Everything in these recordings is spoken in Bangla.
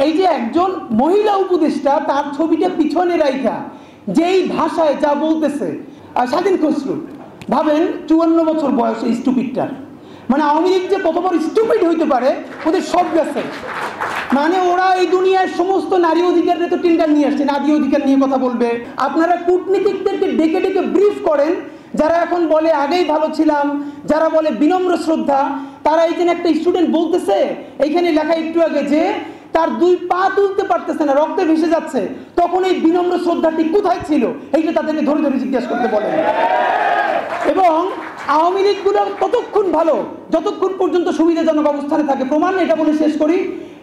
এই যে একজন মহিলা উপদেষ্টা তার ছবিটা পিছনে রাইখা যেই ভাষায় যা বলতেছে স্বাধীন খসরু, ভাবেন 54 বছর বয়সে স্টুপিডটার, মানে আওয়ামী লীগ যে কত বড় স্টুপিড হইতে পারে ওদের সব গেছে। মানে ওরা এই দুনিয়ার সমস্ত নারী অধিকারের তো টেন্ডার নিয়ে আসছে, নারী অধিকার নিয়ে কথা বলবে। আপনারা কূটনীতিকদেরকে ডেকে ডেকে ব্রিফ করেন, যারা এখন বলে আগেই ভালো ছিলাম, যারা বলে বিনম্র শ্রদ্ধা, তারা এই যে একটা স্টুডেন্ট বলতেছে এইখানে লেখা একটু আগে যে তার 2 পা তুলতে পারতেছে না, রক্তে ভেসে যাচ্ছে, তখন এই বিনম্র শ্রদ্ধাটি কোথায় ছিল এইটা তাদেরকে ধরে ধরে জিজ্ঞাসা করতে বলেন। এবং আওয়ামী লীগগুলো ততক্ষণ ভালো যতক্ষণ পর্যন্ত সুবিধাজনক অবস্থানে থাকে। প্রমাণ এটা বলে শেষ করি,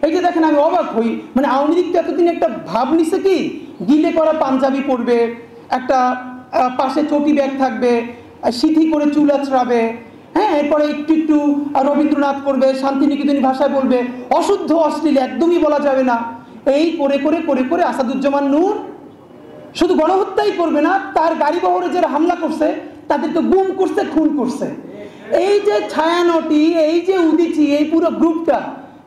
এই যে দেখেন আমি অবাক হই, মানে আওয়ামী লীগ তো এতদিন একটা ভাব নিছে কি গিলে করা পাঞ্জাবি পরবে, একটা পাশে চটি ব্যাগ থাকবে, সিথি করে চুল আঁচড়াবে, হ্যাঁ, এরপরে একটু একটু রবীন্দ্রনাথ করবে, শান্তিনিকেতনী ভাষায় বলবে, অশুদ্ধ অশ্লীল একদমই বলা যাবে না। এই করে করে করে করে আসাদুজ্জামান নূর শুধু গণহত্যাই করবে না, তার গাড়ি বহরে যারা হামলা করছে তাদেরকে গুম করছে, খুন করছে। এই যে ছায়ানটি, এই যে উদিচি, এই পুরো গ্রুপটা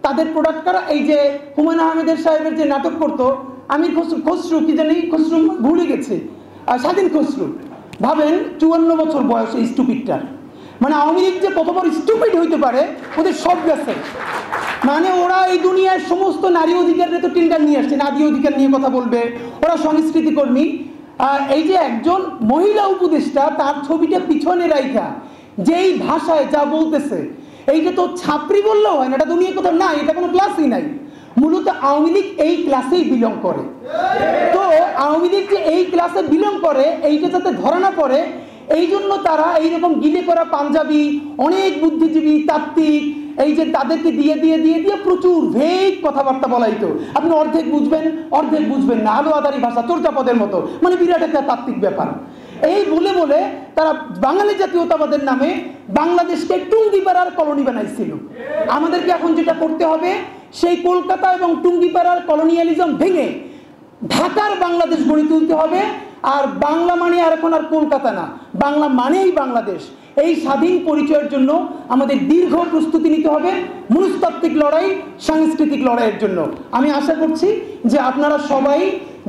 তাদের প্রোডাক্ট করা। এই যে হুমায়ুন আহমেদের সাহেবের যে নাটক করতো আমির খসরু কি জানি খসরু ভুলে গেছে, স্বাধীন খসরু, ভাবেন 54 বছর বয়সে স্টুপিডটার, মানে আওয়ামী লীগ যে কত বড় স্টুপিড হইতে পারে ওদের সব গেছে। মানে ওরা এই দুনিয়ার সমস্ত নারী অধিকারের তো টেন্ডার নিয়ে আসছে, নারী অধিকার নিয়ে কথা বলবে, ওরা সংস্কৃতি কর্মী। এই যে একজন মহিলা উপদেষ্টা তার ছবিটা পিছনে রাইখা যেই ভাষায় যা বলতেছে, এইটা তো ছাত্রী বললেও হয় না, এটা দুনিয়া কোথাও নাই, এটা কোনো ক্লাসই নাই। মূলত আওয়ামী লীগ এই ক্লাসেই বিলং করে। তো আওয়ামী লীগ যে এই ক্লাসে বিলং করে এইটা যাতে ধরা না পড়ে, এই জন্য তারা এইরকম গিলে করা পাঞ্জাবি, অনেক বুদ্ধিজীবী তাত্ত্বিক, এই যে তাদেরকে দিয়ে দিয়ে দিয়ে দিয়ে প্রচুর ভেগ কথাবার্তা বলাইতো। আপনি অর্ধেক বুঝবেন অর্ধেক বুঝবেন না, আলো আদারি ভাষা চর্যাপদের মতো, মানে বিরাট একটা তাত্ত্বিক ব্যাপার। এই বলে বলে তারা বাঙালি জাতীয়তাবাদের নামে বাংলাদেশকে টুঙ্গিপাড়ার কলোনি বানাইছিল। আমাদেরকে এখন যেটা করতে হবে, সেই কলকাতা এবং টুঙ্গিপাড়ার কলোনিয়ালিজম ভেঙে ঢাকার বাংলাদেশ গড়ে তুলতে হবে। আর বাংলা মানে আর এখন আর কলকাতা না, বাংলা মানেই বাংলাদেশ। এই স্বাধীন পরিচয়ের জন্য আমাদের দীর্ঘ প্রস্তুতি নিতে হবে, মনস্তাত্ত্বিক লড়াই, সাংস্কৃতিক লড়াইয়ের জন্য। আমি আশা করছি যে আপনারা সবাই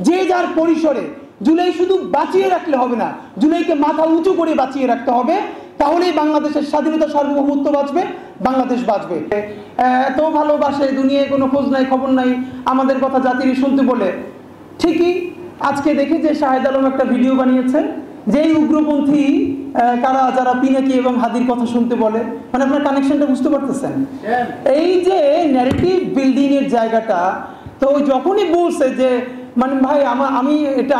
যে যার পরিসরে, জুলাই শুধু বাঁচিয়ে রাখলে হবে না, জুলাইকে মাথা উঁচু করে বাঁচিয়ে রাখতে হবে, তাহলেই বাংলাদেশের স্বাধীনতা সার্বভৌমত্ব বাঁচবে, বাংলাদেশ বাঁচবে। এত ভালোবাসে, দুনিয়ায় কোনো খোঁজ নাই খবর নাই, আমাদের কথা জাতিরই শুনতে বলে। ঠিকই আজকে দেখি যে শাহেদ আলম একটা ভিডিও বানিয়েছে, যেই উগ্রপন্থী কারা যারা পিনাকি এবং হাদির কথা শুনতে বলে, মানে আপনার কানেকশনটা বুঝতে পারতেছেন। এই যে ন্যারেটিভ বিল্ডিং এর জায়গাটা, তো যখনই বলছে যে মানে ভাই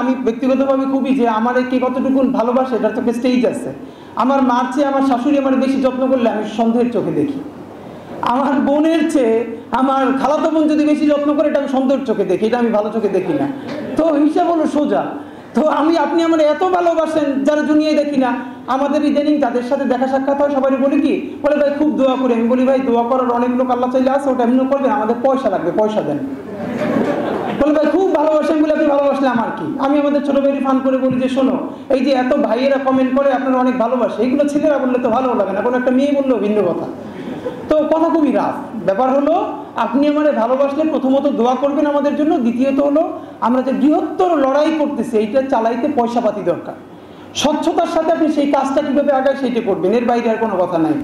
আমি ব্যক্তিগতভাবে খুবই যে আমার কে কতটুকু ভালোবাসে এটার তো স্টেজ আছে। আমার মার চেয়ে আমার শাশুড়ি আমার বেশি যত্ন করলে আমি সন্দেহের চোখে দেখি, আমার বোনের চেয়ে আমার খালাতো বোন যদি বেশি যত্ন করে এটা আমি সন্দেহের চোখে দেখি, এটা আমি ভালো চোখে দেখি না। তো হিসাব হলো সোজা। তো আপনি আমার এত ভালোবাসেন যারা দুনিয়ায় দেখি না, আমাদের ইদানিং যাদের সাথে দেখা সাক্ষাৎ হয় সবাই বলি কি, বলে ভাই খুব দোয়া করি। আমি বলি ভাই দোয়া করার অনেক লোক আল্লাহ চাইলে আছে, ওটা এমনি করবেন, আমাদের পয়সা লাগবে, পয়সা দেন। বলে ভাই খুব ভালোবাসেন বলে আপনি ভালোবাসলে আমার কি। আমি আমাদের ছোট ভাইয়ের ফান করে বলি যে শোনো, এই যে এত ভাইয়েরা কমেন্ট করে আপনারা অনেক ভালোবাসে, এইগুলো ছেলেরা বললে তো ভালো লাগে না, কোনো একটা মেয়ে বললেও ভিন্ন কথা। তো কথা খুবই রাফ। ব্যাপার হলো আপনি আমাদের ভালোবাসলে প্রথমত দোয়া করবেন আমাদের জন্য, দ্বিতীয়ত হলো আমরা যে বৃহত্তর লড়াই করতেছি এইটা চালাইতে পয়সাপাতি দরকার। স্বচ্ছতার সাথে আপনি সেই কাজটা কীভাবে আগায় সেইটা করবেন, এর বাইরে আর কোনো কথা নাই।